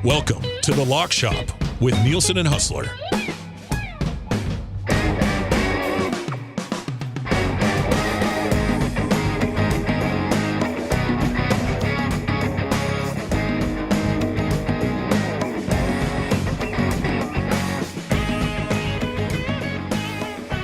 Welcome to The Lock Shop with Nielson and Hustler.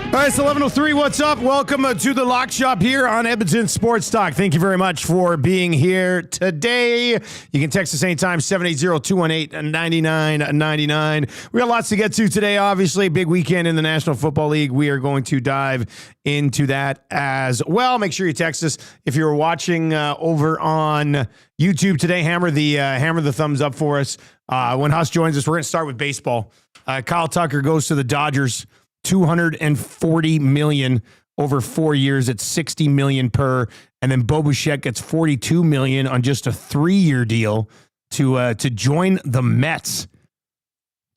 All right, it's 11:03. What's up? Welcome to the Lock Shop here on Edmonton Sports Talk. Thank you very much for being here today. You can text us anytime, 780-218-9999. We got lots to get to today, obviously. Big weekend in the National Football League. We are going to dive into that as well. Make sure you text us. If you're watching over on YouTube today, hammer the thumbs up for us. When Huss joins us, we're going to start with baseball. Kyle Tucker goes to the Dodgers. $240 million over 4 years at $60 million per, and then Bo Bichette gets $42 million on just a 3-year deal to join the Mets.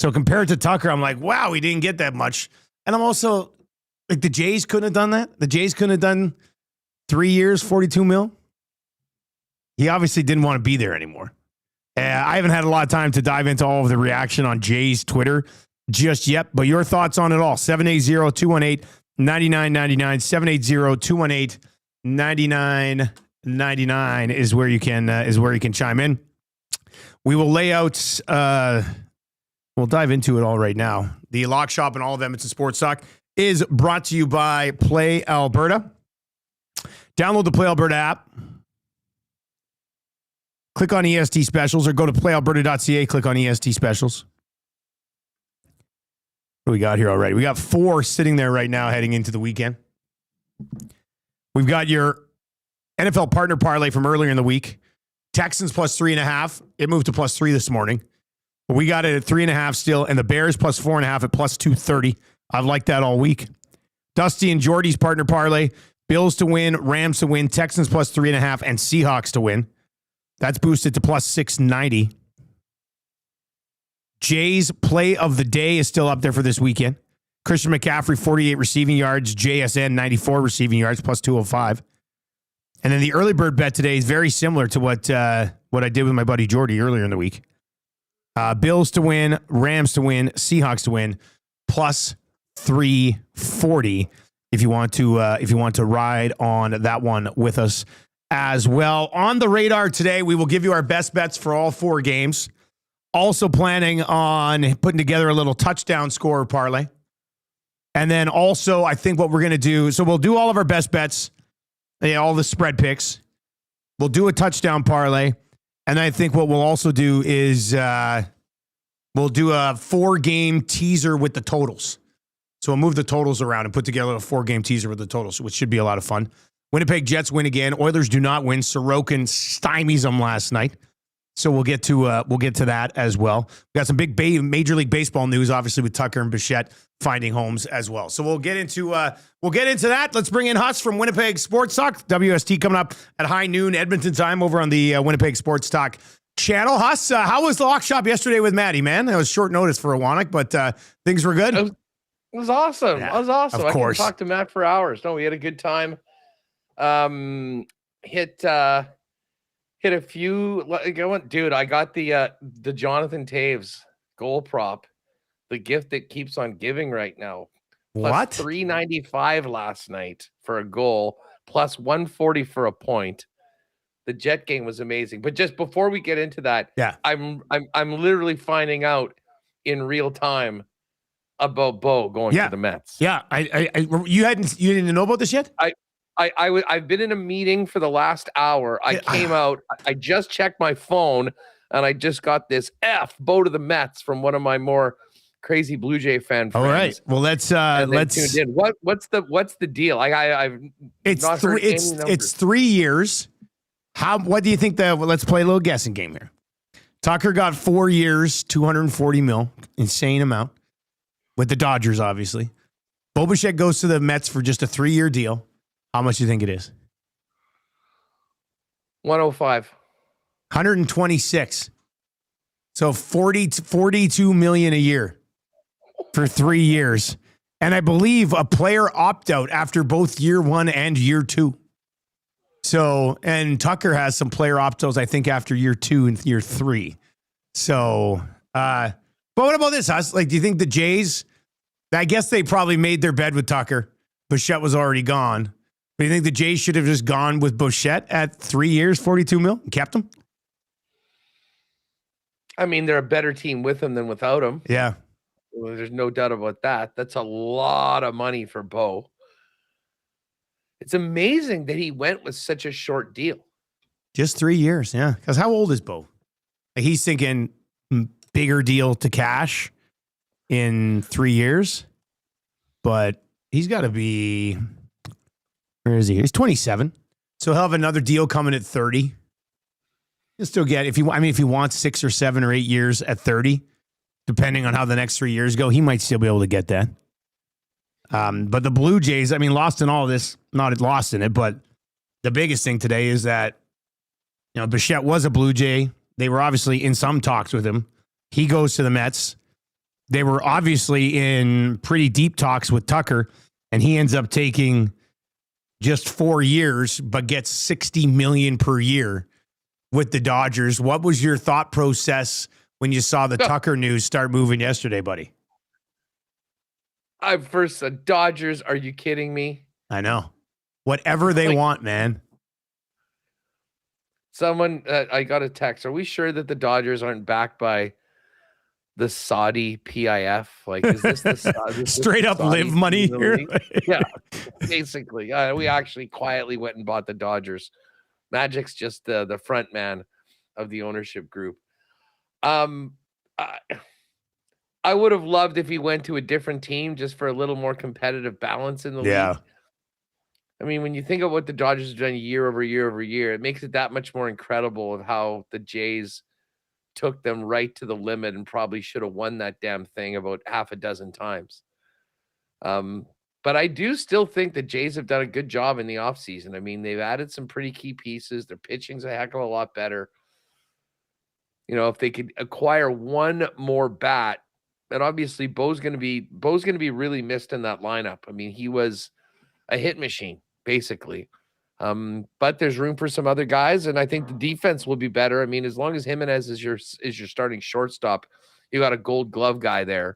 So compared to Tucker, I'm like, wow, he didn't get that much. And I'm also like, the Jays couldn't have done that. The Jays couldn't have done 3 years, $42 million. He obviously didn't want to be there anymore. I haven't had a lot of time to dive into all of the reaction on Jays Twitter just yet, but your thoughts on it all. 780-218-9999. 780-218-9999 is where you can chime in. We will lay out we'll dive into it all right now. The Lock Shop and all of Edmonton Sports Talk is brought to you by Play Alberta. Download the Play Alberta app. Click on EST specials or go to playalberta.ca, click on EST specials. What do we got here already? We got 4 sitting there right now heading into the weekend. We've got your NFL partner parlay from earlier in the week. Texans plus 3.5. It moved to plus 3 this morning. But we got it at 3.5 still, and the Bears plus 4.5 at plus 230. I've liked that all week. Dusty and Jordy's partner parlay. Bills to win, Rams to win, Texans plus 3.5, and Seahawks to win. That's boosted to plus 690. Jay's play of the day is still up there for this weekend. Christian McCaffrey, 48 receiving yards. JSN, 94 receiving yards, plus 205. And then the early bird bet today is very similar to what I did with my buddy Jordy earlier in the week. Bills to win, Rams to win, Seahawks to win, plus 340. If you want to ride on that one with us as well. On the radar today, we will give you our best bets for all 4 games. Also planning on putting together a little touchdown scorer parlay. And then also, I think what we're going to do, so we'll do all of our best bets, all the spread picks. We'll do a touchdown parlay. And I think what we'll also do is we'll do a 4-game teaser with the totals. So we'll move the totals around and put together a 4-game teaser with the totals, which should be a lot of fun. Winnipeg Jets win again. Oilers do not win. Sorokin stymies them last night. So we'll get to that as well. We got some big Major League Baseball news, obviously, with Tucker and Bichette finding homes as well. So we'll get into that. Let's bring in Huss from Winnipeg Sports Talk. WST coming up at high noon Edmonton time over on the Winnipeg Sports Talk channel. Huss, how was the Lock Shop yesterday with Maddie, man? It was short notice for a Wannock, but things were good. It was awesome. Yeah, it was awesome. of course. I could talk to Matt for hours. No, we had a good time. Hit a few. Dude, I got the Jonathan Taves goal prop, the gift that keeps on giving right now. Plus what? $395 last night for a goal, plus 140 for a point. The Jet game was amazing. But just before we get into that, yeah, I'm literally finding out in real time about Bo going to the Mets. Yeah, you didn't know about this yet? I've been in a meeting for the last hour. I came out. I just checked my phone, and I just got this Bo to the Mets from one of my more crazy Blue Jay fan friends. All right. Well, let's tuned in. What's the deal? I've it's not three. heard any numbers. It's 3 years, What do you think let's play a little guessing game here. Tucker got 4 years, $240 million, insane amount, with the Dodgers, obviously. Bo Bichette goes to the Mets for just a 3-year deal. How much do you think it is? 105. 126. So 42 million a year for 3 years. And I believe a player opt-out after both year 1 and year 2. So, and Tucker has some player opt-outs, I think, after year 2 and year 3. So, but what about this, Huss? Like, do you think the Jays, I guess they probably made their bed with Tucker. Bichette was already gone. But you think the Jays should have just gone with Bichette at 3 years, 42 mil, and kept him? I mean, they're a better team with him than without him. Yeah. Well, there's no doubt about that. That's a lot of money for Bo. It's amazing that he went with such a short deal. Just 3 years, yeah. Because how old is Bo? Like, he's thinking bigger deal to cash in 3 years. But he's got to be, where is he? He's 27. So he'll have another deal coming at 30. He'll still get, if he wants 6 or 7 or 8 years at 30, depending on how the next 3 years go, he might still be able to get that. But the Blue Jays, I mean, lost in all this, not lost in it, but the biggest thing today is that, you know, Bichette was a Blue Jay. They were obviously in some talks with him. He goes to the Mets. They were obviously in pretty deep talks with Tucker, and he ends up taking just 4 years, but gets $60 million per year with the Dodgers. What was your thought process when you saw the Tucker news start moving yesterday, buddy? I first said, Dodgers, are you kidding me? I know. Whatever they want, man. Someone, I got a text. Are we sure that the Dodgers aren't backed by the Saudi PIF? Like, is this the straight up live money here? Yeah, basically. We actually quietly went and bought the Dodgers. Magic's just the front man of the ownership group. I would have loved if he went to a different team just for a little more competitive balance in the league. I mean, when you think of what the Dodgers have done year over year over year, it makes it that much more incredible of how the Jays took them right to the limit and probably should have won that damn thing about half a dozen times. But I do still think the Jays have done a good job in the offseason. I mean, they've added some pretty key pieces. Their pitching's a heck of a lot better. You know, if they could acquire one more bat, and obviously Bo's going to be really missed in that lineup. I mean, he was a hit machine, basically. But there's room for some other guys, and I think the defense will be better. I mean, as long as Jimenez is your starting shortstop, you got a Gold Glove guy there.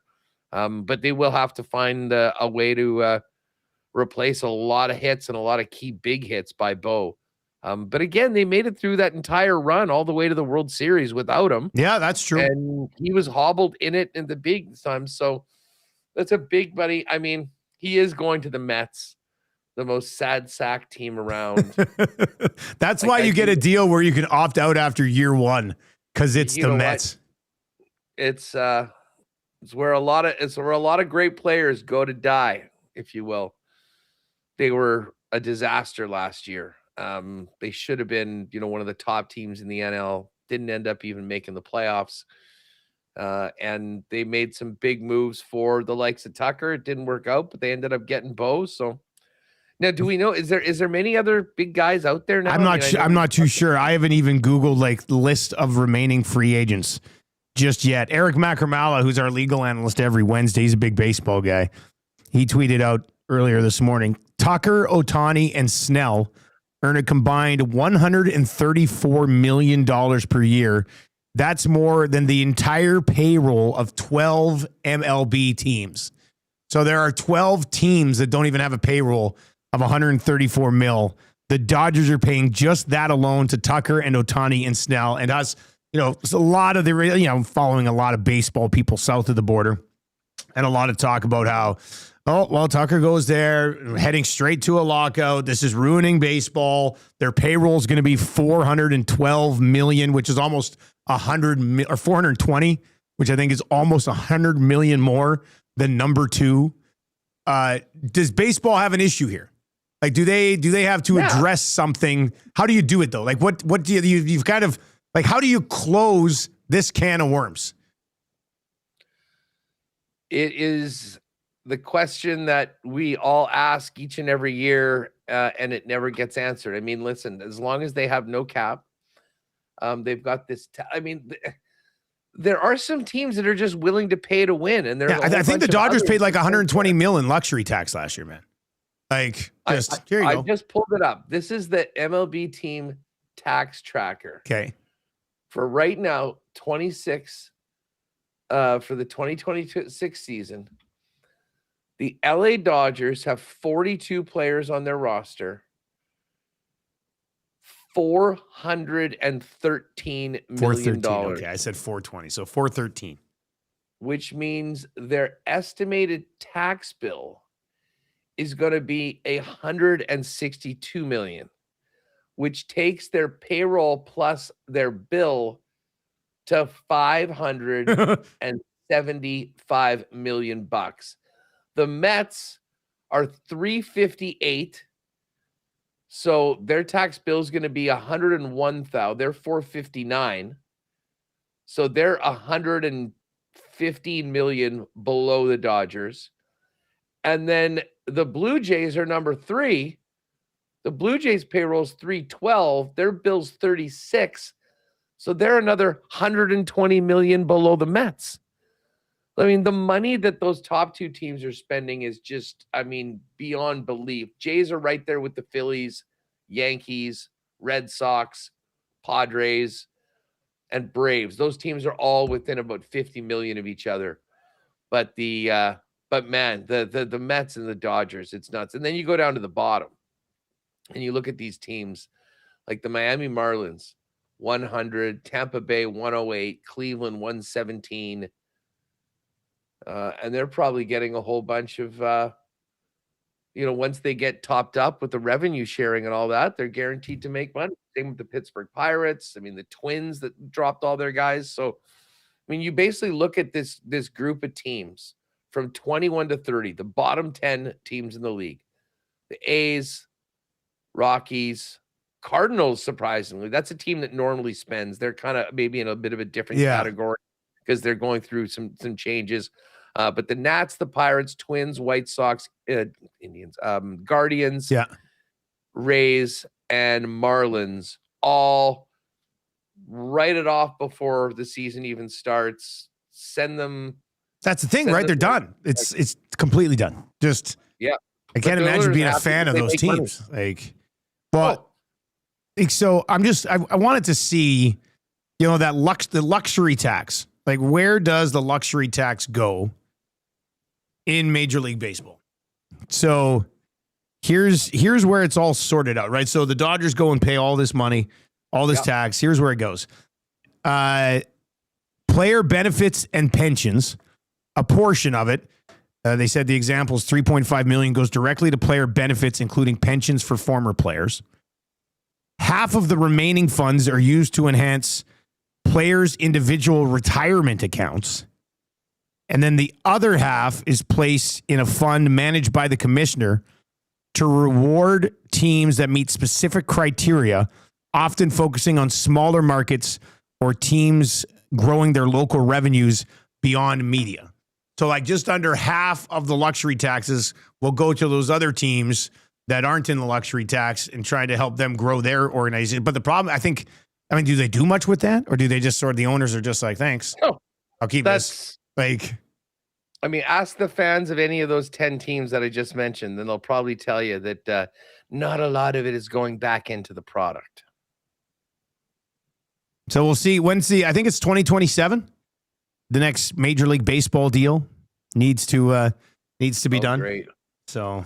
But they will have to find a way to replace a lot of hits and a lot of key big hits by Bo. But again, they made it through that entire run all the way to the World Series without him. Yeah, that's true. And he was hobbled in it in the big time. So that's a big buddy. I mean, he is going to the Mets, the most sad sack team around. That's why you get a deal where you can opt out after year 1 because it's the Mets. It's where a lot of great players go to die, if you will. They were a disaster last year. They should have been, one of the top teams in the NL, didn't end up even making the playoffs. And they made some big moves for the likes of Tucker. It didn't work out, but they ended up getting Bo. So now, do we know, is there many other big guys out there now? I'm not too sure. I haven't even Googled like list of remaining free agents just yet. Eric Macramala, who's our legal analyst every Wednesday, he's a big baseball guy. He tweeted out earlier this morning, Tucker, Ohtani, and Snell earn a combined $134 million per year. That's more than the entire payroll of 12 MLB teams. So there are 12 teams that don't even have a payroll of 134 mil. The Dodgers are paying just that alone to Tucker and Ohtani and Snell. And us, it's a lot of following a lot of baseball people south of the border, and a lot of talk about how, Tucker goes there, heading straight to a lockout. This is ruining baseball. Their payroll is going to be $412 million, which is almost 100 or 420, which I think is almost 100 million more than number 2. Does baseball have an issue here? Like, do they have to address something? How do you do it though? Like, what do you've kind of like? How do you close this can of worms? It is the question that we all ask each and every year, and it never gets answered. I mean, listen, as long as they have no cap, they've got this. There are some teams that are just willing to pay to win, and I think the Dodgers paid like 120 million luxury tax last year, man. Like, here you go. I just pulled it up. This is the MLB team tax tracker. Okay. For right now, 26 for the 2026 season, the LA Dodgers have 42 players on their roster. $413 million. Okay, I said 420, so 413. Which means their estimated tax bill is going to be $162 million, which takes their payroll plus their bill to $575 million bucks. The Mets are 358. So their tax bill is going to be 101,000. They're 459. So they're 115 million below the Dodgers. And then the Blue Jays are number 3. The Blue Jays payroll is 312. Their bill's 36. So they're another 120 million below the Mets. I mean, the money that those top 2 teams are spending is just, I mean, beyond belief. Jays are right there with the Phillies, Yankees, Red Sox, Padres, and Braves. Those teams are all within about 50 million of each other. But the Mets and the Dodgers, it's nuts. And then you go down to the bottom and you look at these teams like the Miami Marlins, 100, Tampa Bay, 108, Cleveland, 117. And they're probably getting a whole bunch of, once they get topped up with the revenue sharing and all that, they're guaranteed to make money. Same with the Pittsburgh Pirates. I mean, the Twins that dropped all their guys. So, I mean, you basically look at this group of teams from 21 to 30, the bottom 10 teams in the league. The A's, Rockies, Cardinals, surprisingly. That's a team that normally spends. They're kind of maybe in a bit of a different category because they're going through some changes. But the Nats, the Pirates, Twins, White Sox, Indians, Guardians, Rays, and Marlins all write it off before the season even starts. Send them. That's the thing, right? They're done. It's completely done. Just I can't imagine being a fan of those teams. Money. So I wanted to see, the luxury tax. Like, where does the luxury tax go in Major League Baseball? So here's where it's all sorted out, right? So the Dodgers go and pay all this money, all this tax. Here's where it goes. Player benefits and pensions, a portion of it. They said the example is $3.5 million goes directly to player benefits, including pensions for former players. Half of the remaining funds are used to enhance players' individual retirement accounts. And then the other half is placed in a fund managed by the commissioner to reward teams that meet specific criteria, often focusing on smaller markets or teams growing their local revenues beyond media. So like just under half of the luxury taxes will go to those other teams that aren't in the luxury tax and try to help them grow their organization. But the problem, do they do much with that? Or do they just the owners are just like, thanks, I'll keep this. Ask the fans of any of those 10 teams that I just mentioned, then they'll probably tell you that not a lot of it is going back into the product. So we'll see. I think it's 2027. The next Major League Baseball deal needs to be done. Great. So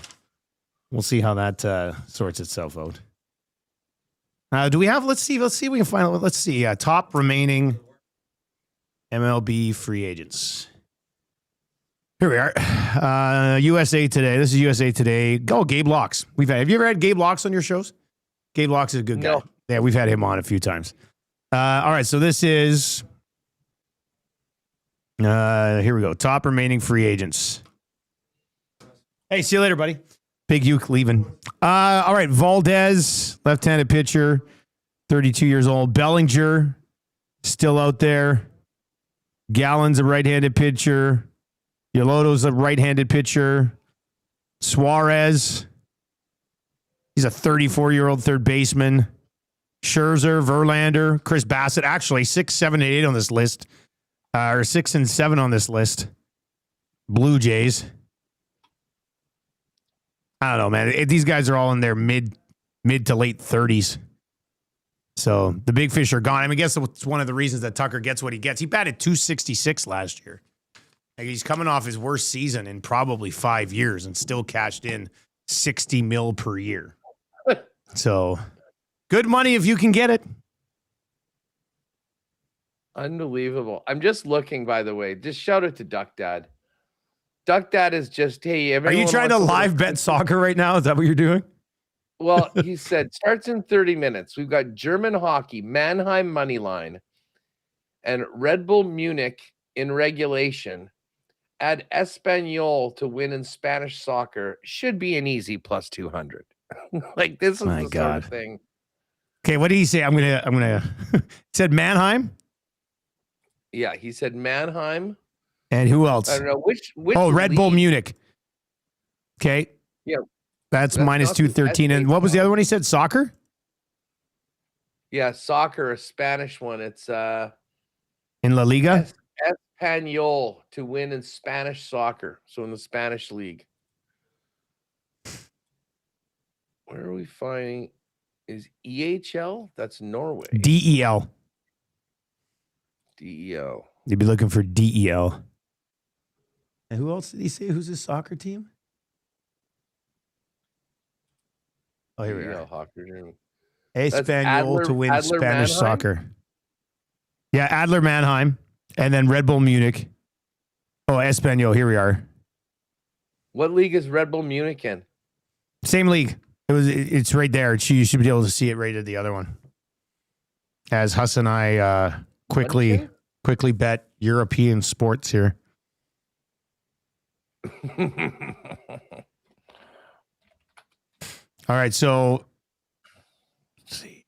we'll see how that sorts itself out. Do we have, let's see if we can find, let's see, top remaining MLB free agents. Here we are. USA Today. This is USA Today. Gabe Locks. Have you ever had Gabe Locks on your shows? Gabe Locks is a good guy. No. Yeah, we've had him on a few times. All right, so this is, here we go. Top remaining free agents. Hey, see you later, buddy. Big Uke leaving. All right. Valdez, left-handed pitcher, 32 years old. Bellinger, still out there. Gallen's a right-handed pitcher. Yoloto's a right-handed pitcher. Suarez, he's a 34-year-old third baseman. Scherzer, Verlander, Chris Bassett. Actually, 6, 7, and 8 on this list. Or 6 and 7 on this list. Blue Jays. I don't know, man. These guys are all in their mid to late 30s. So the big fish are gone. I mean, I guess it's one of the reasons that Tucker gets what he gets. He batted .266 last year. Like, he's coming off his worst season in probably 5 years and still cashed in $60 million per year. So good money if you can get it. Unbelievable. I'm just looking, by the way. Just shout out to Duck Dad. Duck Dad is just, hey. Are you trying to live bet soccer right now? Is that what you're doing? Well, he said, starts in 30 minutes. We've got German hockey, Mannheim money line, and Red Bull Munich in regulation. Add Espanyol to win in Spanish soccer. Should be an easy plus 200. Like, this is the sort of thing. Okay, what did he say? I'm gonna. Said Mannheim. Yeah, he said Mannheim. And who else? I don't know which. Red Bull Munich. Okay. Yeah, that's minus 213. And what was the other one he said? Soccer. Yeah, soccer, a Spanish one. It's in La Liga. Espanyol to win in Spanish soccer. So in the Spanish league. Where are we finding? Is EHL? That's Norway. DEL. DEL. You'd be looking for DEL. And who else did he say? Who's his soccer team? Oh, here we are. Espanyol to win Adler Spanish Mannheim? soccer. Yeah, Adler Mannheim. And then Red Bull Munich. Oh, Espanyol. Here we are. What league is Red Bull Munich in? Same league. It's right there. You should be able to see it right at the other one. As Huss and I quickly bet European sports here. All right, so let's see.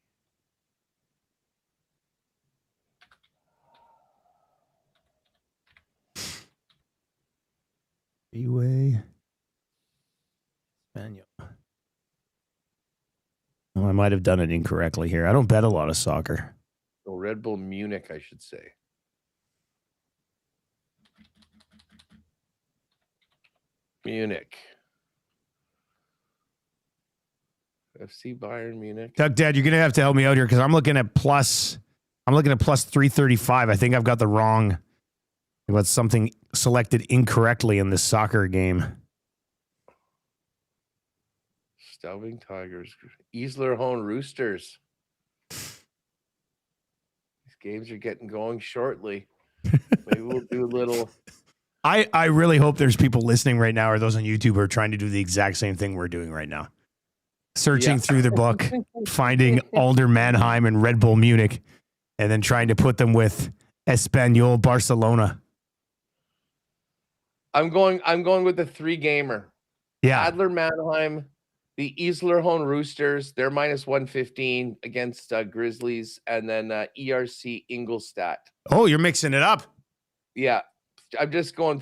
Freeway. Manual. Well, I might have done it incorrectly here. I don't bet a lot of soccer. So Red Bull Munich, I should say. Munich. FC Bayern Munich. Doug, Dad, you're gonna have to help me out here because I'm looking at plus 335. I think I've got the wrong. About something selected incorrectly in this soccer game. Staubing Tigers. Islerhorn Roosters. These games are getting going shortly. Maybe we'll do a little. I really hope there's people listening right now or those on YouTube who are trying to do the exact same thing we're doing right now. Searching through the book, finding Alder Mannheim and Red Bull Munich, and then trying to put them with Espanyol Barcelona. I'm going with the 3-gamer. Yeah. Adler Mannheim, the Islerhorn Roosters, they're minus 115 against Grizzlies, and then ERC Ingolstadt. Oh, you're mixing it up. Yeah. I'm just going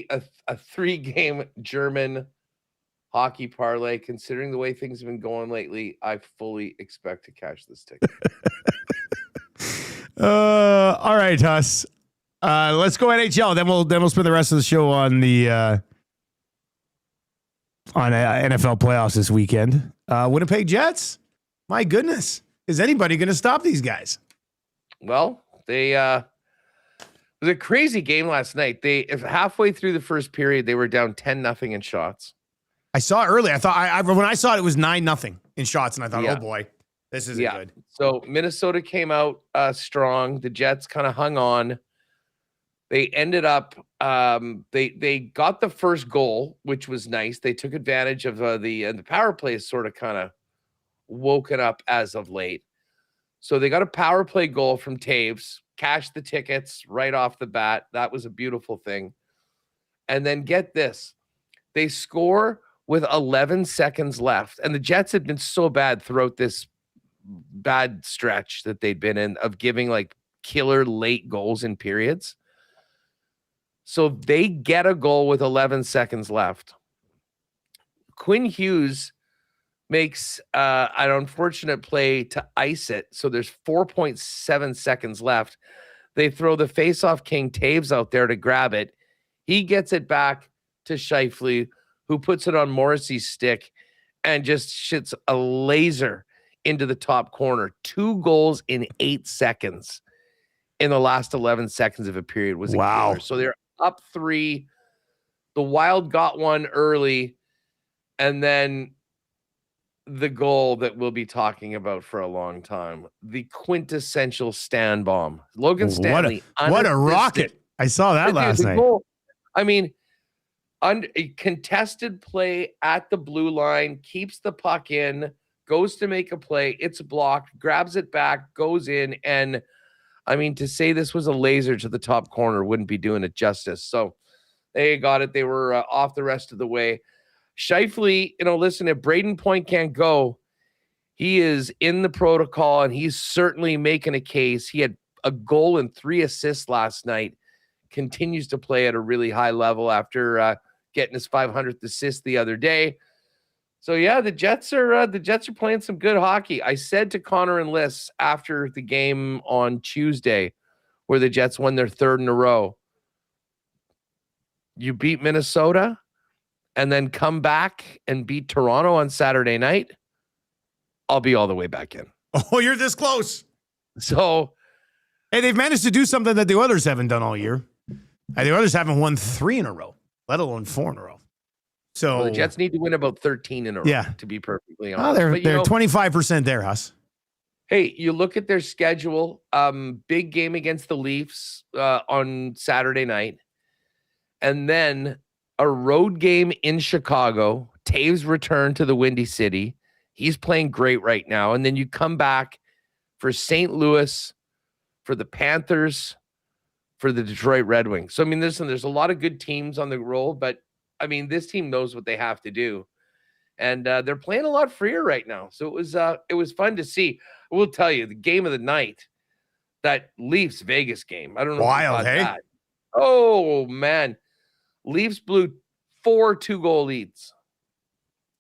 a 3-game German hockey parlay. Considering the way things have been going lately, I fully expect to cash this ticket. All right, Huss. Let's go NHL. Then we'll spend the rest of the show on the NFL playoffs this weekend. Winnipeg Jets. My goodness, is anybody going to stop these guys? Well, it was a crazy game last night. If halfway through the first period, they were down 10-0 in shots. I saw it early. I thought when I saw it was 9-0 in shots, and I thought, oh boy, this isn't good. So Minnesota came out strong. The Jets kind of hung on. They ended up they got the first goal, which was nice. They took advantage of the power play is sort of kind of woken up as of late. So they got a power play goal from Taves, cashed the tickets right off the bat. That was a beautiful thing. And then get this. They score with 11 seconds left. And the Jets had been so bad throughout this bad stretch that they'd been in of giving like killer late goals in periods. So they get a goal with 11 seconds left. Quinn Hughes makes an unfortunate play to ice it. So there's 4.7 seconds left. They throw the faceoff king Taves out there to grab it. He gets it back to Scheifele, who puts it on Morrissey's stick and just shits a laser into the top corner. 2 goals in 8 seconds in the last 11 seconds of a period was a killer. So they're up 3. The Wild got one early, and then the goal that we'll be talking about for a long time, the quintessential Stan bomb. Logan Stanley. What a rocket. I saw that last night. Goal, I mean, a contested play at the blue line, keeps the puck in, goes to make a play. It's blocked, grabs it back, goes in. And I mean, to say this was a laser to the top corner wouldn't be doing it justice. So they got it. They were off the rest of the way. Scheifele, listen, if Braden Point can't go, he is in the protocol, and he's certainly making a case. He had a goal and 3 assists last night, continues to play at a really high level after getting his 500th assist the other day. So yeah, the Jets are playing some good hockey. I said to Connor and Liss after the game on Tuesday, where the Jets won their 3rd in a row, you beat Minnesota and then come back and beat Toronto on Saturday night, I'll be all the way back in. Oh, you're this close. So, hey, they've managed to do something that the others haven't done all year. The others haven't won 3 in a row, let alone 4 in a row. So the Jets need to win about 13 in a row, to be perfectly honest. They're 25% there, Huss. Hey, you look at their schedule, big game against the Leafs on Saturday night, and then a road game in Chicago. Taves returned to the Windy City. He's playing great right now. And then you come back for St. Louis, for the Panthers, for the Detroit Red Wings. So, I mean, there's a lot of good teams on the roll, but, I mean, this team knows what they have to do. And they're playing a lot freer right now. So it was fun to see. I will tell you, the game of the night, that Leafs-Vegas game. I don't know. Wild, hey? That. Oh, man. Leafs blew 4 2-goal leads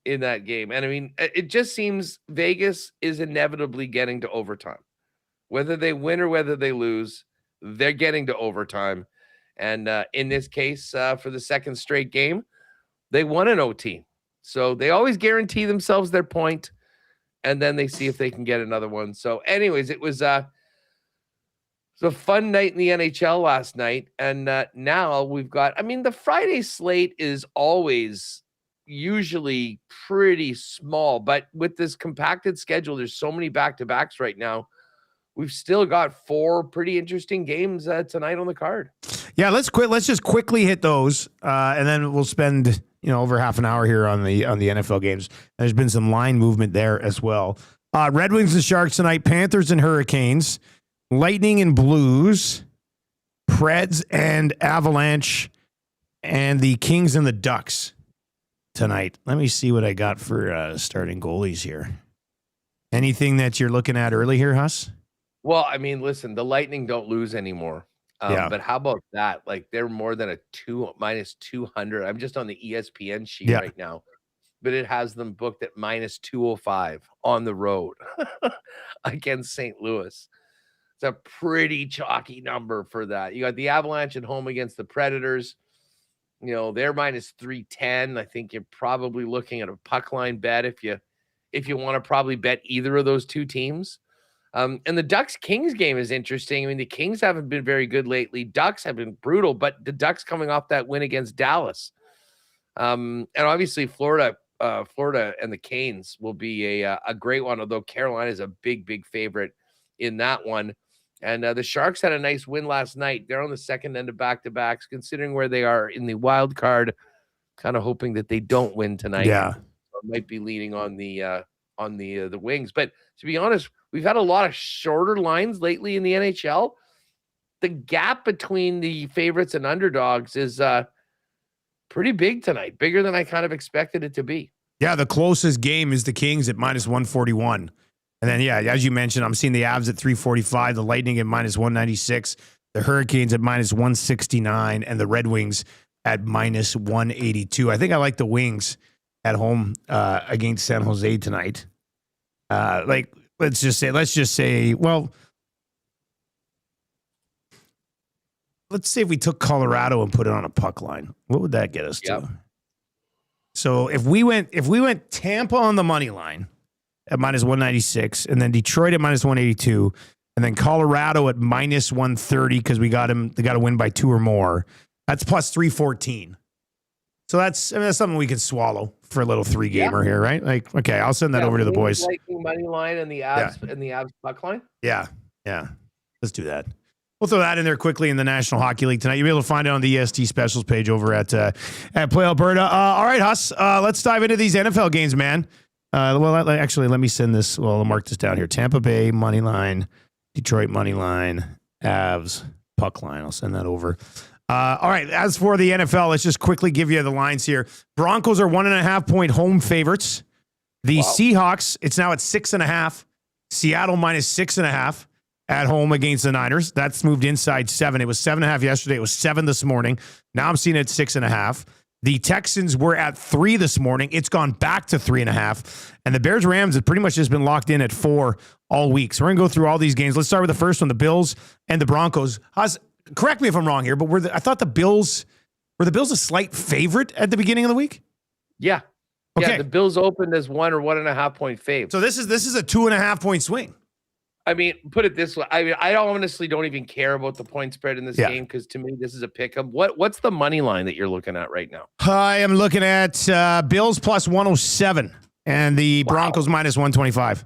in that game. And I mean, it just seems Vegas is inevitably getting to overtime. Whether they win or whether they lose, they're getting to overtime. And in this case, for the second straight game, they won an OT. So they always guarantee themselves their point, and then they see if they can get another one. So anyways, it was a fun night in the NHL last night. And now we've got, I mean, the Friday slate is always usually pretty small, but with this compacted schedule, there's so many back-to-backs right now. We've still got 4 pretty interesting games tonight on the card. Yeah, let's just quickly hit those, and then we'll spend over half an hour here on the NFL games. There's been some line movement there as well. Red Wings and Sharks tonight, Panthers and Hurricanes, Lightning and Blues, Preds and Avalanche, and the Kings and the Ducks tonight. Let me see what I got for starting goalies here. Anything that you're looking at early here, Huss? Well, I mean, listen, the Lightning don't lose anymore. But how about that? Like, they're more than a minus 200. I'm just on the ESPN sheet right now, but it has them booked at minus 205 on the road against St. Louis. It's a pretty chalky number for that. You got the Avalanche at home against the Predators. They're minus 310. I think you're probably looking at a puck line bet if you want to probably bet either of those two teams. And the Ducks-Kings game is interesting. I mean, the Kings haven't been very good lately. Ducks have been brutal, but the Ducks coming off that win against Dallas. And obviously Florida and the Canes will be a great one, although Carolina is a big, big favorite in that one. And the Sharks had a nice win last night. They're on the second end of back-to-backs, considering where they are in the wild card, kind of hoping that they don't win tonight. Yeah. So might be leaning on the Wings. But to be honest, we've had a lot of shorter lines lately in the NHL. The gap between the favorites and underdogs is pretty big tonight, bigger than I kind of expected it to be. Yeah, the closest game is the Kings at -141. And then, yeah, as you mentioned, I'm seeing the Avs at 345, the Lightning at -196, the Hurricanes at -169, and the Red Wings at -182. I think I like the Wings at home against San Jose tonight. Let's just say, well, let's say if we took Colorado and put it on a puck line, what would that get us to? So if we went Tampa on the money line at -196, and then Detroit at -182, and then Colorado at -130 because they got to win by 2 or more, that's +314. So that's something we could swallow for a little 3-gamer here, right? Like, okay, I'll send that over to the boys. Lightning money line and the Avs and the Avs puck line. Yeah. Let's do that. We'll throw that in there quickly in the National Hockey League tonight. You'll be able to find it on the EST specials page over at Play Alberta. All right, Huss, let's dive into these NFL games, man. Actually, let me send this. Well, I'll mark this down here. Tampa Bay money line, Detroit money line, Avs puck line. I'll send that over. All right, as for the NFL, let's just quickly give you the lines here. Broncos are 1.5-point home favorites. The Seahawks, it's now at 6.5. Seattle -6.5 at home against the Niners. That's moved inside 7. It was 7.5 yesterday. It was 7 this morning. Now I'm seeing it at 6.5. The Texans were at 3 this morning. It's gone back to 3.5. And the Bears-Rams have pretty much just been locked in at 4 all week. So we're going to go through all these games. Let's start with the first one, the Bills and the Broncos. Correct me if I'm wrong here, but I thought the Bills a slight favorite at the beginning of the week? Yeah. Okay. Yeah, the Bills opened as 1 or 1.5-point fave. So this is a 2.5-point swing. I mean, put it this way. I mean, I honestly don't even care about the point spread in this game because to me, this is a pick-up. What's the money line that you're looking at right now? I am looking at Bills +107 and the Broncos -125.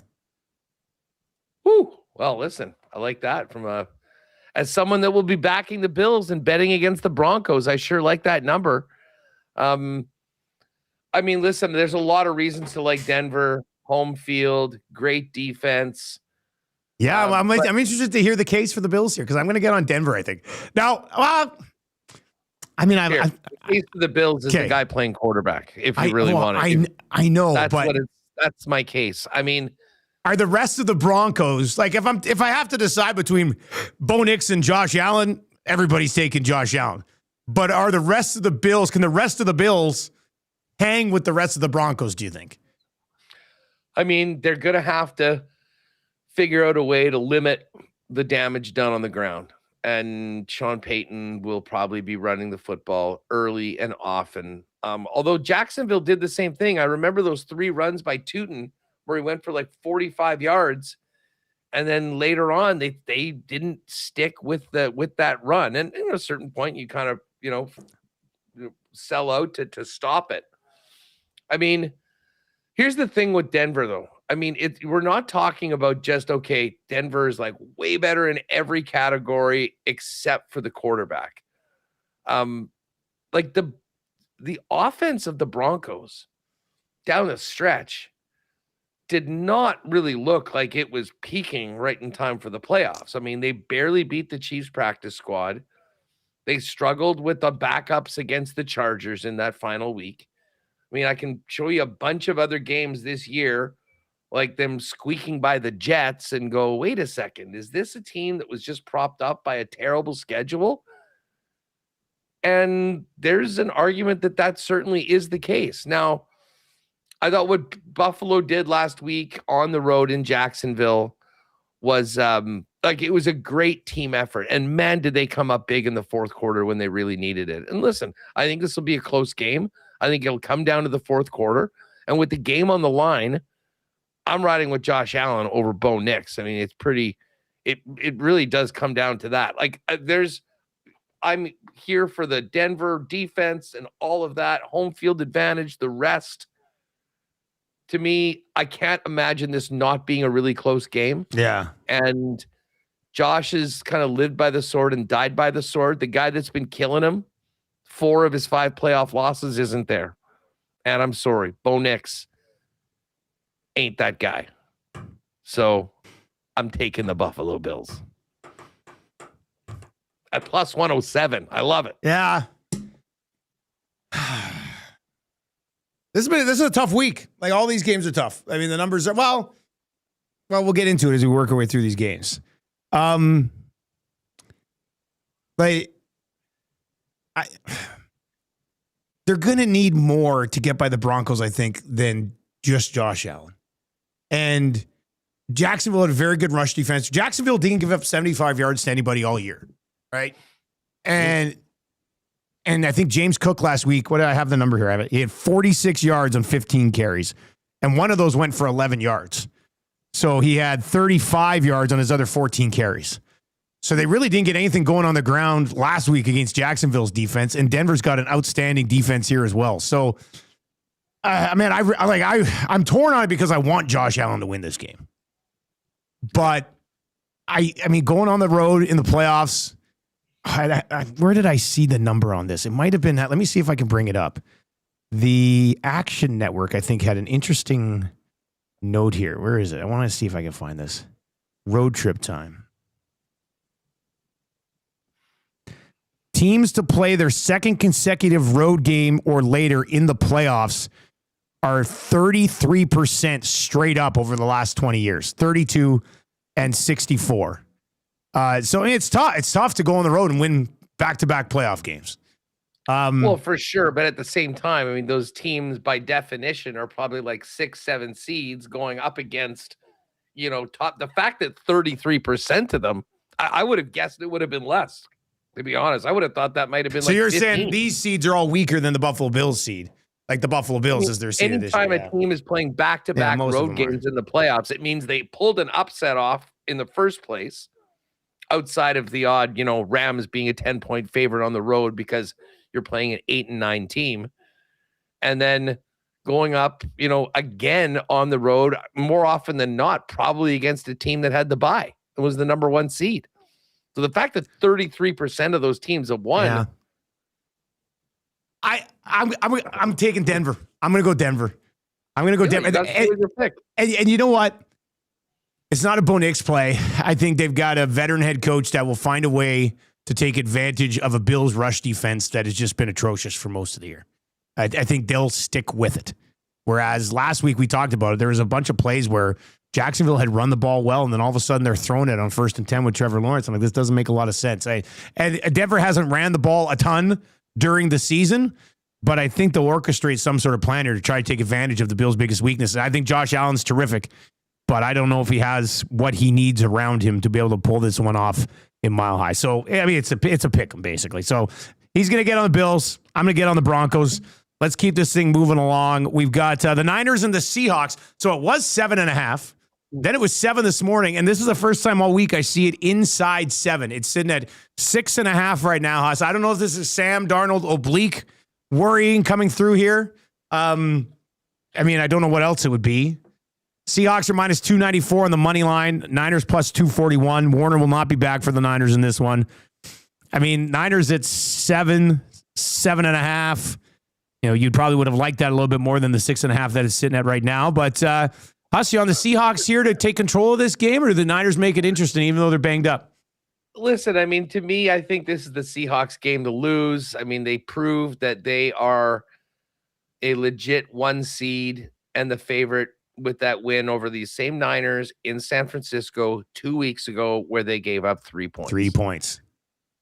Woo. Well, listen, I like that as someone that will be backing the Bills and betting against the Broncos. I sure like that number. I mean, listen, there's a lot of reasons to like Denver, home field, great defense. Yeah, I'm interested to hear the case for the Bills here because I'm going to get on Denver, I think. Now, the case for the Bills is the guy playing quarterback. If you really want to, I know, that's my case. I mean, are the rest of the Broncos like if I have to decide between Bo Nix and Josh Allen, everybody's taking Josh Allen. But are the rest of the Bills? Can the rest of the Bills hang with the rest of the Broncos? Do you think? I mean, they're going to have to figure out a way to limit the damage done on the ground. And Sean Payton will probably be running the football early and often. Although Jacksonville did the same thing. I remember those 3 runs by Tootin where he went for like 45 yards. And then later on, they didn't stick with that run. And at a certain point, you kind of, sell out to stop it. I mean, here's the thing with Denver, though. I mean, we're not talking about just, okay, Denver is like way better in every category except for the quarterback. Like the offense of the Broncos down the stretch did not really look like it was peaking right in time for the playoffs. I mean, they barely beat the Chiefs practice squad. They struggled with the backups against the Chargers in that final week. I mean, I can show you a bunch of other games this year, like them squeaking by the Jets and go, wait a second, is this a team that was just propped up by a terrible schedule? And there's an argument that certainly is the case. Now, I thought what Buffalo did last week on the road in Jacksonville was it was a great team effort. And man, did they come up big in the fourth quarter when they really needed it. And listen, I think this will be a close game. I think it'll come down to the fourth quarter. And with the game on the line, I'm riding with Josh Allen over Bo Nix. I mean, it's pretty, it really does come down to that. Like I'm here for the Denver defense and all of that, home field advantage, the rest. To me, I can't imagine this not being a really close game. Yeah. And Josh has kind of lived by the sword and died by the sword. The guy that's been killing him, 4 of his 5 playoff losses isn't there. And I'm sorry, Bo Nix ain't that guy. So I'm taking the Buffalo Bills at +107. I love it. Yeah. This is a tough week. Like, all these games are tough. I mean, the numbers are, well, we'll get into it as we work our way through these games. They're going to need more to get by the Broncos, I think, than just Josh Allen. And Jacksonville had a very good rush defense. Jacksonville didn't give up 75 yards to anybody all year, right? And I think James Cook last week, what did I have the number here? I have it. He had 46 yards on 15 carries, and one of those went for 11 yards. So he had 35 yards on his other 14 carries. So they really didn't get anything going on the ground last week against Jacksonville's defense, and Denver's got an outstanding defense here as well. So, I'm torn on it because I want Josh Allen to win this game. But I mean, going on the road in the playoffs, where did I see the number on this? It might have been that. Let me see if I can bring it up. The Action Network, I think, had an interesting note here. Where is it? I want to see if I can find this. Road trip time. Teams to play their second consecutive road game or later in the playoffs are 33% straight up over the last 20 years, 32 and 64. So it's tough. It's tough to go on the road and win back-to-back playoff games. Well, for sure. But at the same time, I mean, those teams by definition are probably like 6-7 seeds going up against, top. The fact that 33% of them, I would have guessed it would have been less. To be honest, I would have thought that might have been. So like you're 15. saying these seeds are all weaker than the Buffalo Bills seed? Like the Buffalo Bills is their seed this year. Anytime a team is playing back-to-back road games in the playoffs, it means they pulled an upset off in the first place, outside of the odd, Rams being a 10-point favorite on the road because you're playing an 8-9 team. And then going up, again on the road, more often than not, probably against a team that had the bye. It was the number 1 seed. So the fact that 33% of those teams have won. Yeah. I'm taking Denver. I'm going to go Denver. Denver. And you know what? It's not a Bo Nix play. I think they've got a veteran head coach that will find a way to take advantage of a Bills rush defense that has just been atrocious for most of the year. I think they'll stick with it. Whereas last week we talked about it, there was a bunch of plays where Jacksonville had run the ball well, and then all of a sudden they're throwing it on 1st and 10 with Trevor Lawrence. I'm like, this doesn't make a lot of sense. And Denver hasn't ran the ball a ton during the season, but I think they'll orchestrate some sort of plan here to try to take advantage of the Bills' biggest weakness. And I think Josh Allen's terrific, but I don't know if he has what he needs around him to be able to pull this one off in Mile High. So, I mean, it's a pick 'em, basically. So he's going to get on the Bills. I'm going to get on the Broncos. Let's keep this thing moving along. We've got the Niners and the Seahawks. So it was 7.5. Then it was 7 this morning, and this is the first time all week I see it inside 7. It's sitting at 6.5 right now, Huss. I don't know if this is Sam Darnold oblique worrying coming through here. I mean, I don't know what else it would be. Seahawks are minus 294 on the money line. Niners plus 241. Warner will not be back for the Niners in this one. I mean, Niners at 7.5. You probably would have liked that a little bit more than the 6.5 that it's sitting at right now, but Huss, you on the Seahawks here to take control of this game, or do the Niners make it interesting even though they're banged up? Listen, I mean, to me, I think this is the Seahawks game to lose. I mean, they proved that they are a legit 1 seed and the favorite with that win over these same Niners in San Francisco 2 weeks ago, where they gave up 3 points. 3 points.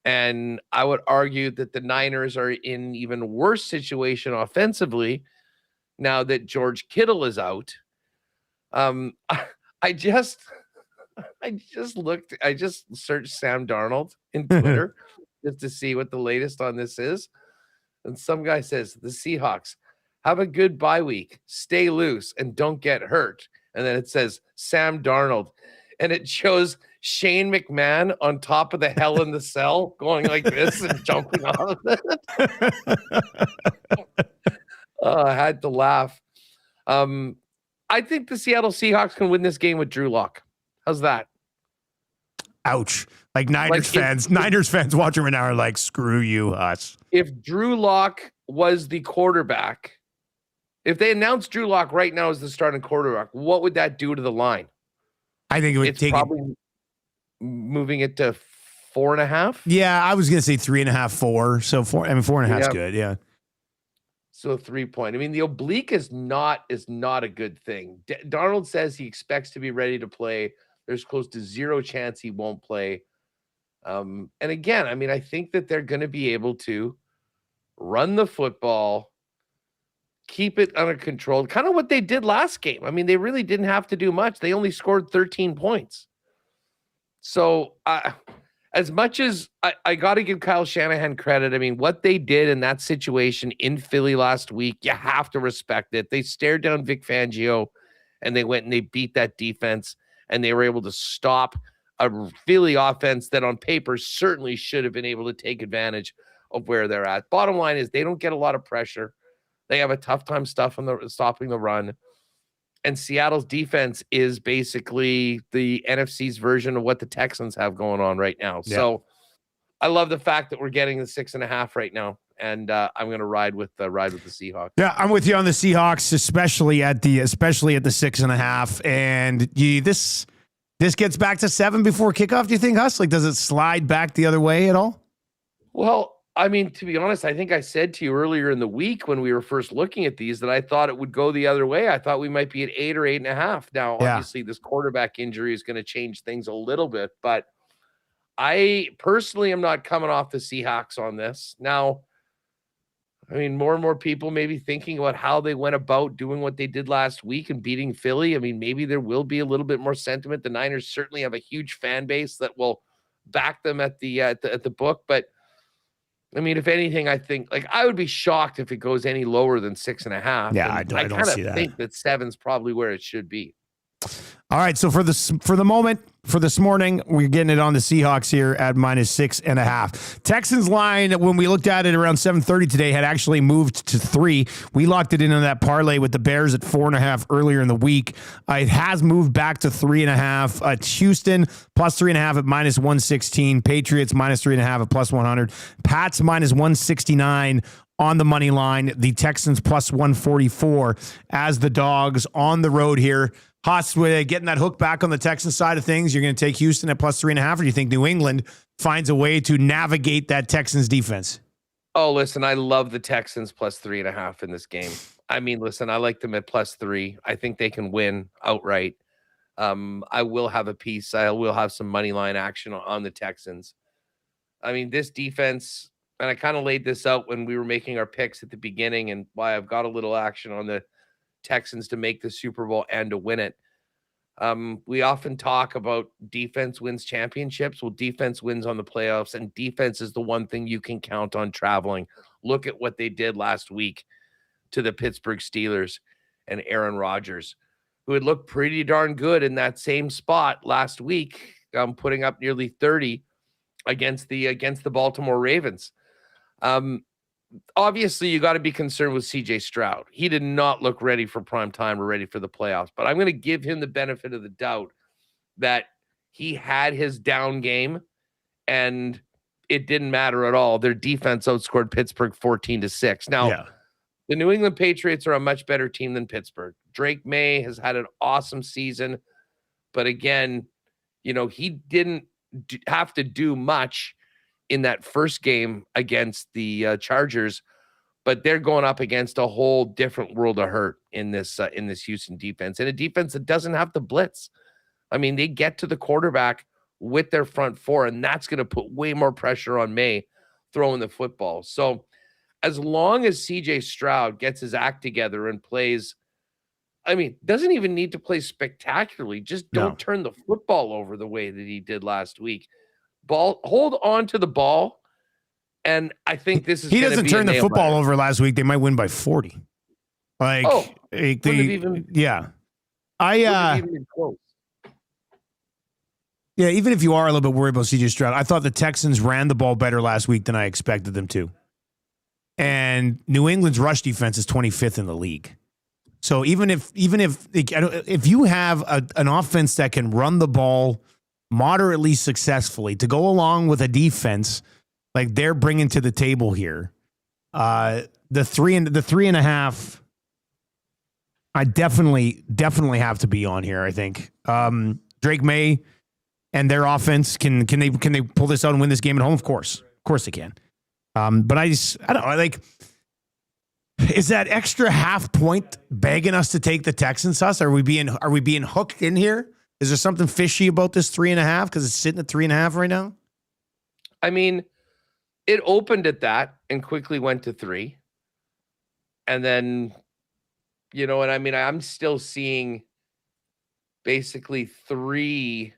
And I would argue that the Niners are in even worse situation offensively now that George Kittle is out. I just searched Sam Darnold in Twitter just to see what the latest on this is. And some guy says, the Seahawks have a good bye week, stay loose, and don't get hurt. And then it says Sam Darnold, and it shows Shane McMahon on top of the Hell in the Cell going like this and jumping off of it. I had to laugh. I think the Seattle Seahawks can win this game with Drew Lock. How's that? Ouch. Like Niners fans watching right now are like, screw you, Huss. If Drew Lock was the quarterback, if they announced Drew Lock right now as the starting quarterback, what would that do to the line? I think it would take probably moving it to 4.5. Yeah, I was going to say 3.5, 4. So 4. I mean, 4.5 is good. Yeah. So 3-point. I mean, the oblique is not a good thing. Darnold says he expects to be ready to play. There's close to zero chance he won't play. And again, I mean, I think that they're going to be able to run the football, keep it under control, kind of what they did last game. I mean, they really didn't have to do much. They only scored 13 points. So as much as I got to give Kyle Shanahan credit, I mean, what they did in that situation in Philly last week, you have to respect it. They stared down Vic Fangio and they went and they beat that defense and they were able to stop a Philly offense that on paper certainly should have been able to take advantage of where they're at. Bottom line is they don't get a lot of pressure. They have a tough time stopping the run. And Seattle's defense is basically the NFC's version of what the Texans have going on right now. Yeah. So I love the fact that we're getting the 6.5 right now. And I'm going to ride with the Seahawks. Yeah, I'm with you on the Seahawks, especially at the 6.5. And this gets back to 7 before kickoff. Do you think, Huss? Like, does it slide back the other way at all? Well, I mean, to be honest, I think I said to you earlier in the week when we were first looking at these that I thought it would go the other way. I thought we might be at 8 or 8.5. Now, obviously, this quarterback injury is going to change things a little bit, but I personally am not coming off the Seahawks on this. Now, I mean, more and more people may be thinking about how they went about doing what they did last week and beating Philly. I mean, maybe there will be a little bit more sentiment. The Niners certainly have a huge fan base that will back them at the book, but I mean, if anything, I think like I would be shocked if it goes any lower than 6.5. Yeah, I don't see that. I think that 7's probably where it should be. All right, so for the moment, for this morning, we're getting it on the Seahawks here at -6.5. Texans line, when we looked at it around 7:30 today, had actually moved to 3. We locked it in on that parlay with the Bears at 4.5 earlier in the week. It has moved back to 3.5. Houston +3.5 at -116. Patriots -3.5 at +100. Pats -169. On the money line. The Texans +144 as the dogs on the road here. Haas, getting that hook back on the Texans side of things, you're going to take Houston at +3.5, or do you think New England finds a way to navigate that Texans defense? Oh, listen, I love the Texans +3.5 in this game. I mean, listen, I like them at +3. I think they can win outright. I will have a piece. I will have some money line action on the Texans. I mean, this defense, and I kind of laid this out when we were making our picks at the beginning and why I've got a little action on the Texans to make the Super Bowl and to win it. We often talk about defense wins championships. Well, defense wins on the playoffs, and defense is the one thing you can count on traveling. Look at what they did last week to the Pittsburgh Steelers and Aaron Rodgers, who had looked pretty darn good in that same spot last week, putting up nearly 30 against the Baltimore Ravens. Obviously, you got to be concerned with CJ Stroud. He did not look ready for prime time or ready for the playoffs, but I'm going to give him the benefit of the doubt that he had his down game and it didn't matter at all. Their defense outscored Pittsburgh 14-6. Now, The New England Patriots are a much better team than Pittsburgh. Drake May has had an awesome season, but again, he didn't have to do much in that first game against the Chargers, but they're going up against a whole different world of hurt in this Houston defense, and a defense that doesn't have to blitz. I mean, they get to the quarterback with their front four, and that's going to put way more pressure on May throwing the football. So as long as CJ Stroud gets his act together and plays, I mean, doesn't even need to play spectacularly, just don't turn the football over the way that he did last week. Hold on to the ball, and I think this is. He doesn't turn the football over last week. They might win by 40. Like, even if you are a little bit worried about CJ Stroud, I thought the Texans ran the ball better last week than I expected them to, and New England's rush defense is 25th in the league. So even if you have an offense that can run the ball moderately successfully to go along with a defense like they're bringing to the table here, the 3.5, I definitely have to be on here. I think Drake May and their offense can they pull this out and win this game at home? Of course they can. But I don't know, like Is that extra half point begging us to take the Texans, Sus? Are we being hooked in here? Is there something fishy about this 3.5 because it's sitting at 3.5 right now? I mean, it opened at that and quickly went to 3. And then, you know what I mean? I'm still seeing basically 3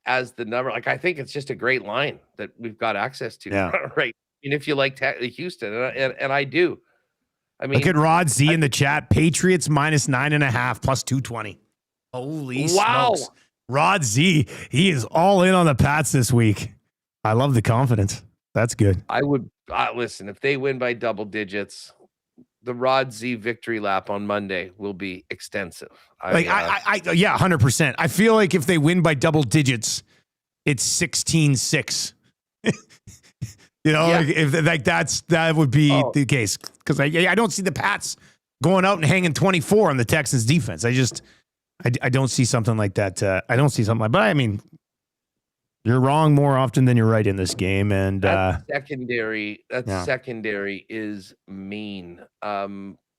as the number. Like, I think it's just a great line that we've got access to. Yeah. Right. And if you like Houston, and I do. I mean, look at Rod Z in the chat. Patriots minus 9.5 plus 220. Holy smokes. Rod Z, he is all in on the Pats this week. I love the confidence. That's good. I would listen, if they win by double digits, the Rod Z victory lap on Monday will be extensive. Yeah, 100%. I feel like if they win by double digits, it's 16-6. That would be the case. Because I don't see the Pats going out and hanging 24 on the Texans defense. I don't see something like that. But I mean, you're wrong more often than you're right in this game. And that secondary is mean.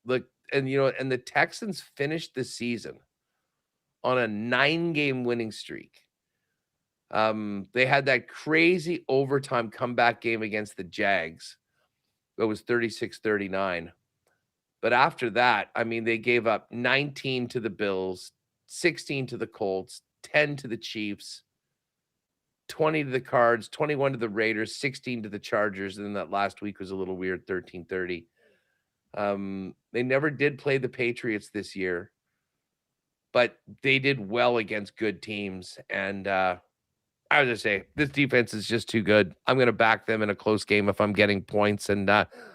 Look, and the Texans finished the season on a 9-game winning streak. They had that crazy overtime comeback game against the Jags. It was 36-39. But after that, I mean, they gave up 19 to the Bills, 16 to the Colts, 10 to the Chiefs, 20 to the Cards, 21 to the Raiders, 16 to the Chargers. And then that last week was a little weird, 13-30. They never did play the Patriots this year, but they did well against good teams. And I was just say, this defense is just too good. I'm going to back them in a close game if I'm getting points. And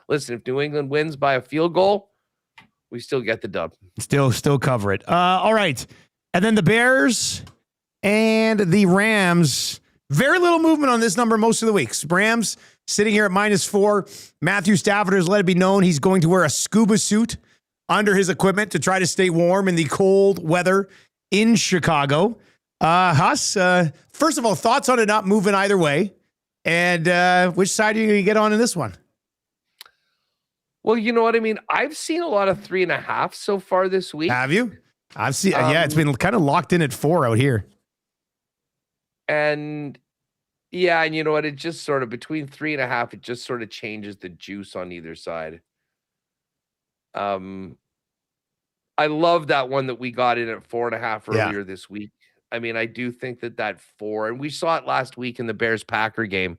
listen, if New England wins by a field goal, we still get the dub. Still cover it. All right. And then the Bears and the Rams. Very little movement on this number most of the weeks. Rams sitting here at -4. Matthew Stafford has let it be known he's going to wear a scuba suit under his equipment to try to stay warm in the cold weather in Chicago. Huss, first of all, thoughts on it not moving either way? And which side are you going to get on in this one? Well, you know what I mean? I've seen a lot of 3.5 so far this week. Have you? I've seen, it's been kind of locked in at 4 out here. And yeah, and you know what? It just sort of between 3.5, it just sort of changes the juice on either side. I love that one that we got in at 4.5 earlier this week. I mean, I do think that 4, and we saw it last week in the Bears-Packer game,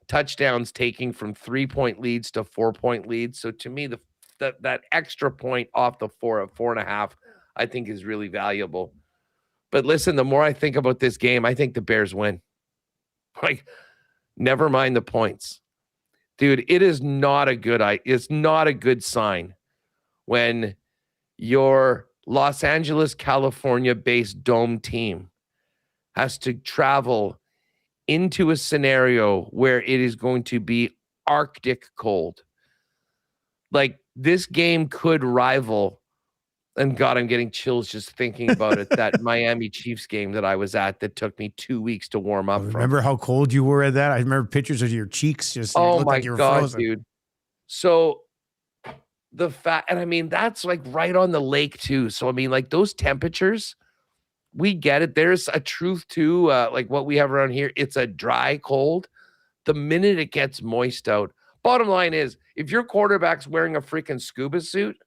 touchdowns taking from 3-point leads to 4-point leads. So to me, that extra point off the 4 at 4.5, I think is really valuable. But listen, the more I think about this game, I think the Bears win. Like, never mind the points. Dude, it's not a good sign when your Los Angeles, California-based Dome team has to travel into a scenario where it is going to be Arctic cold. Like, this game could rival, and God, I'm getting chills just thinking about it, that Miami Chiefs game that I was at that took me 2 weeks to warm up from. Remember how cold you were at that? I remember pictures of your cheeks just looked like you were God, frozen. Dude. So and I mean, that's like right on the lake too. So, I mean, like those temperatures, we get it. There's a truth to like what we have around here. It's a dry cold. The minute it gets moist out, bottom line is, if your quarterback's wearing a freaking scuba suit,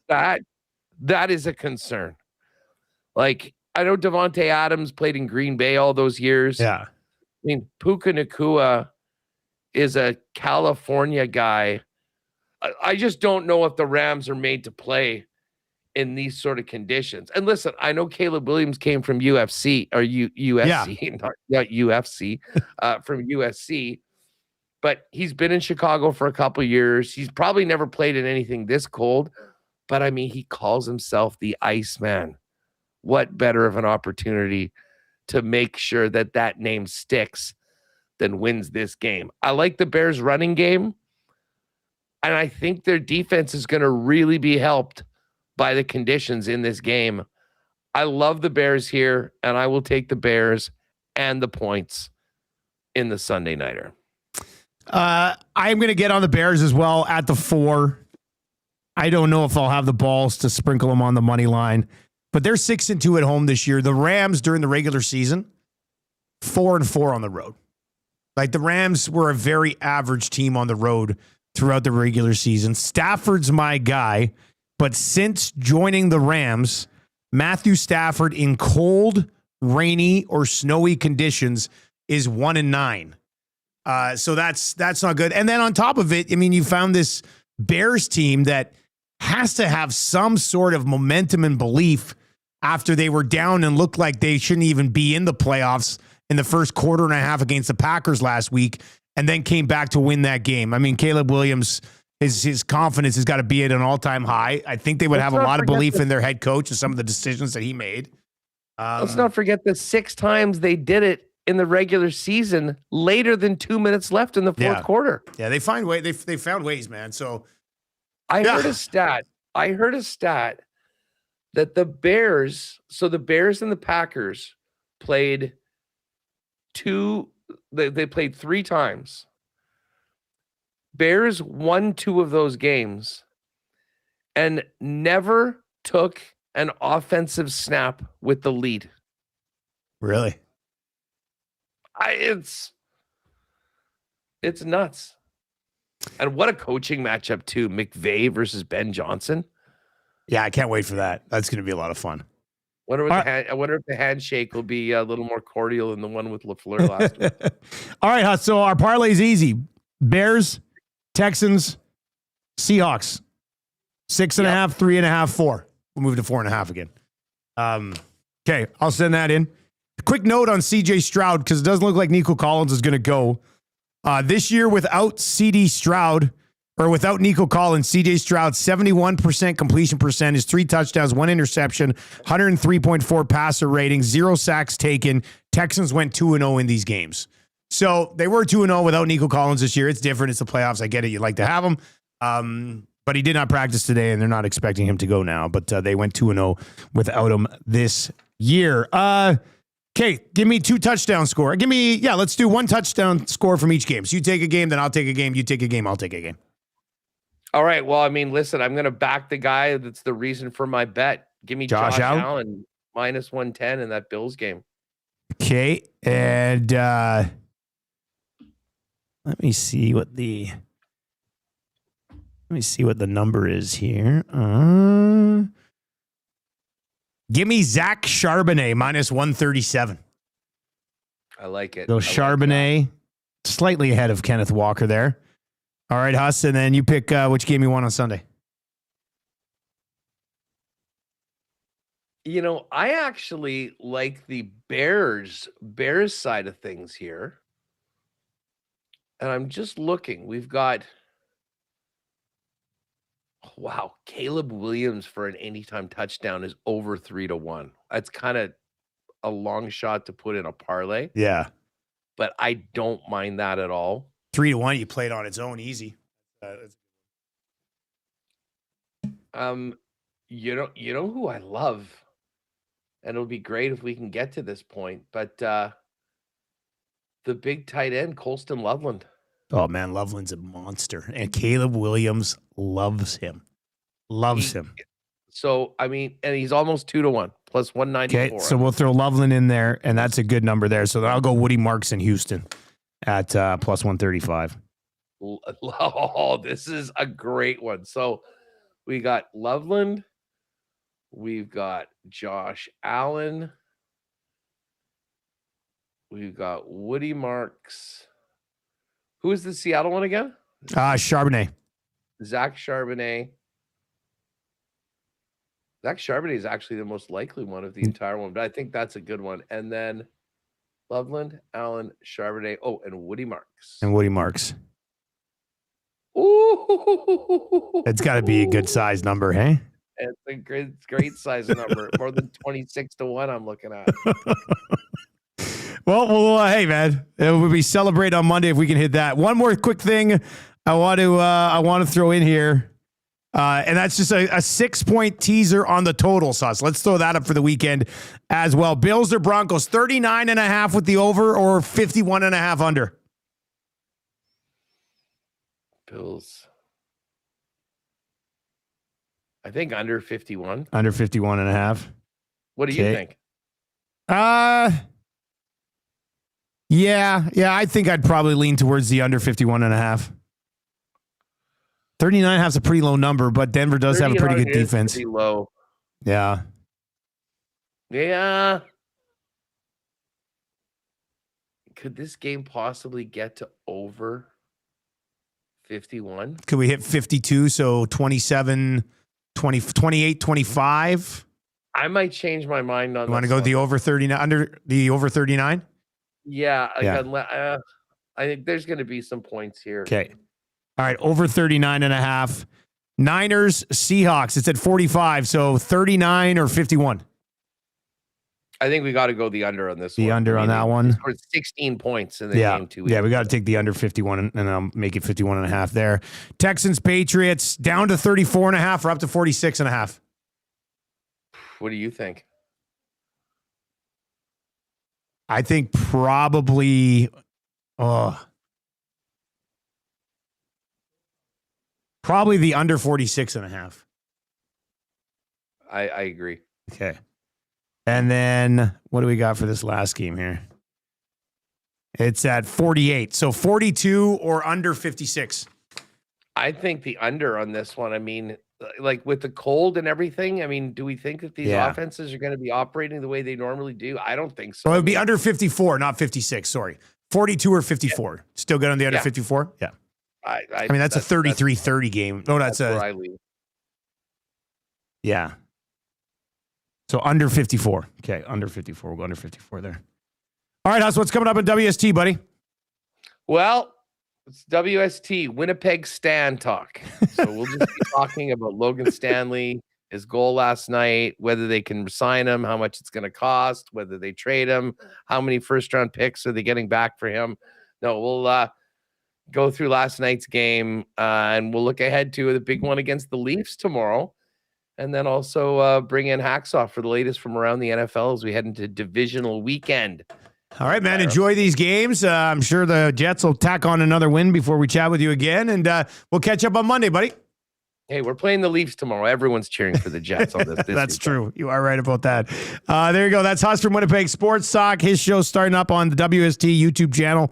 that is a concern. Like, I know Devontae Adams played in Green Bay all those years. Yeah. I mean, Puka Nacua is a California guy. I just don't know if the Rams are made to play in these sort of conditions. And listen, I know Caleb Williams came from UFC or USC, not UFC, from USC, but he's been in Chicago for a couple of years. He's probably never played in anything this cold, but I mean, he calls himself the Iceman. What better of an opportunity to make sure that name sticks than wins this game? I like the Bears running game. And I think their defense is going to really be helped by the conditions in this game. I love the Bears here, and I will take the Bears and the points in the Sunday nighter. I'm going to get on the Bears as well at the 4. I don't know if I'll have the balls to sprinkle them on the money line, but they're 6-2 at home this year. The Rams during the regular season, 4-4 on the road. Like the Rams were a very average team on the road throughout the regular season. Stafford's my guy, but since joining the Rams, Matthew Stafford in cold, rainy, or snowy conditions is 1-9. So that's not good. And then on top of it, I mean, you found this Bears team that has to have some sort of momentum and belief after they were down and looked like they shouldn't even be in the playoffs in the first quarter and a half against the Packers last week, and then came back to win that game. I mean, Caleb Williams, his confidence has got to be at an all-time high. I think they would have a lot of belief in their head coach and some of the decisions that he made. Let's not forget the 6 times they did it in the regular season later than 2 minutes left in the fourth quarter. Yeah, they find way. They found ways, man. So I heard a stat that the Bears and the Packers played they played 3 times. Bears won 2 of those games and never took an offensive snap with the lead. Really? It's nuts. And what a coaching matchup too. McVay versus Ben Johnson. Yeah, I can't wait for that. That's going to be a lot of fun. I wonder if the handshake will be a little more cordial than the one with LaFleur last week. All right, Huss. So our parlay is easy. Bears, Texans, Seahawks. 6.5, 3.5, 4. We'll move to 4.5 again. Okay, I'll send that in. Quick note on C.J. Stroud, because it doesn't look like Nico Collins is going to go. This year without C.D. Stroud, or without Nico Collins, C.J. Stroud, 71% completion percentage, 3 touchdowns, 1 interception, 103.4 passer rating, 0 sacks taken. Texans went 2-0 in these games. So they were 2-0 without Nico Collins this year. It's different. It's the playoffs. I get it. You'd like to have him. But he did not practice today, and they're not expecting him to go now. But they went 2-0 without him this year. Okay, give me 2 touchdown score. Let's do 1 touchdown score from each game. So you take a game, then I'll take a game. You take a game, I'll take a game. All right. Well, I mean, listen, I'm going to back the guy that's the reason for my bet. Give me Josh Allen minus 110 in that Bills game. Okay, and let me see what the number is here. Give me Zach Charbonnet minus 137. I like it. So Charbonnet slightly ahead of Kenneth Walker there. All right, Huss, and then you pick which game you want on Sunday. You know, I actually like the Bears side of things here. And I'm just looking. We've got Caleb Williams for an anytime touchdown is over 3-1. That's kind of a long shot to put in a parlay. Yeah. But I don't mind that at all. 3-1, you played on its own easy. You know who I love, and it'll be great if we can get to this point, but the big tight end, Colston Loveland. Oh man, Loveland's a monster, and Caleb Williams loves him. So I mean, and he's almost 2-1 plus 194. Okay, so we'll throw Loveland in there, and that's a good number there. So I'll go Woody Marks in Houston at plus 135. Oh, this is a great one. So we got Loveland, we've got Josh Allen, we've got Woody Marks. Who is the Seattle one again? Charbonnet. Zach Charbonnet. Zach Charbonnet is actually the most likely one of the entire one, but I think that's a good one. And then Loveland, Allen, Charbonnet, and Woody Marks. Ooh. It's got to be a good size number, hey? It's a great size number. More than 26-1 I'm looking at. Well, hey, man, we'll be celebrate on Monday if we can hit that. One more quick thing I want to throw in here, and that's just a 6-point teaser on the total sauce. Let's throw that up for the weekend as well. Bills or Broncos, 39.5 with the over or 51.5 under? Bills. I think under 51. Under 51.5. What do you think? Yeah, I think I'd probably lean towards the under 51.5. 39.5 is a pretty low number, but Denver does have a pretty good defense. Pretty low. Yeah. Yeah. Could this game possibly get to over 51? Could we hit 52? So 27, 20, 28, 25? I might change my mind on. You want to go the over 39? Under the over 39? Yeah. I think there's going to be some points here. Okay. All right. Over 39.5. Niners, Seahawks. It's at 45. So 39 or 51. I think we got to go the under on this one. The under on that one. Scored 16 points in the game 2 weeks. Yeah, we got to take the under 51 and I'll make it 51.5 there. Texans, Patriots down to 34.5 or up to 46.5. What do you think? I think probably the under 46.5. I agree. Okay. And then what do we got for this last game here? It's at 48. So 42 or under 56. I think the under on this one. I mean, like with the cold and everything, I mean, do we think that these offenses are going to be operating the way they normally do? I don't think so. Well, it would be under 54, not 56. Sorry. 42 or 54. Yeah. Still good on the under 54? Yeah. I mean, that's a 33-30 game. No, that's where I lean. Yeah. So under 54. Okay, under 54. We'll go under 54 there. All right, Huss, what's coming up in WST, buddy? Well, it's WST, Winnipeg Stan talk. So we'll just be talking about Logan Stanley, his goal last night, whether they can sign him, how much it's going to cost, whether they trade him, how many first-round picks are they getting back for him. No, we'll go through last night's game, and we'll look ahead to the big one against the Leafs tomorrow. And then also bring in Hacksaw for the latest from around the NFL as we head into divisional weekend. All right, man. Enjoy these games. I'm sure the Jets will tack on another win before we chat with you again. And we'll catch up on Monday, buddy. Hey, we're playing the Leafs tomorrow. Everyone's cheering for the Jets on this. That's true. You are right about that. There you go. That's Huss from Winnipeg Sports Talk. His show's starting up on the WST YouTube channel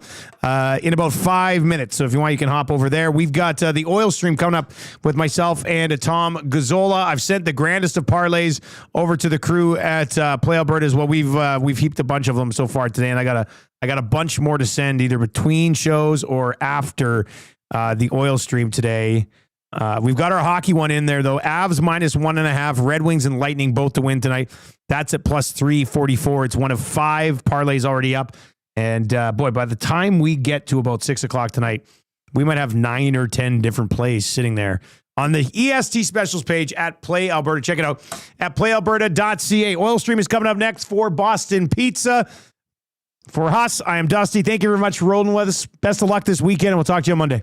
in about 5 minutes. So if you want, you can hop over there. We've got the oil stream coming up with myself and Tom Gazzola. I've sent the grandest of parlays over to the crew at Play Alberta as well. We've heaped a bunch of them so far today, and I got a bunch more to send either between shows or after the oil stream today. We've got our hockey one in there, though. Avs -1.5. Red Wings and Lightning both to win tonight. That's at +344. It's one of 5 parlays already up. And, boy, by the time we get to about 6 o'clock tonight, we might have 9 or 10 different plays sitting there on the EST specials page at Play Alberta. Check it out at playalberta.ca. Oil Stream is coming up next for Boston Pizza. For Huss, I am Dusty. Thank you very much for rolling with us. Best of luck this weekend, and we'll talk to you on Monday.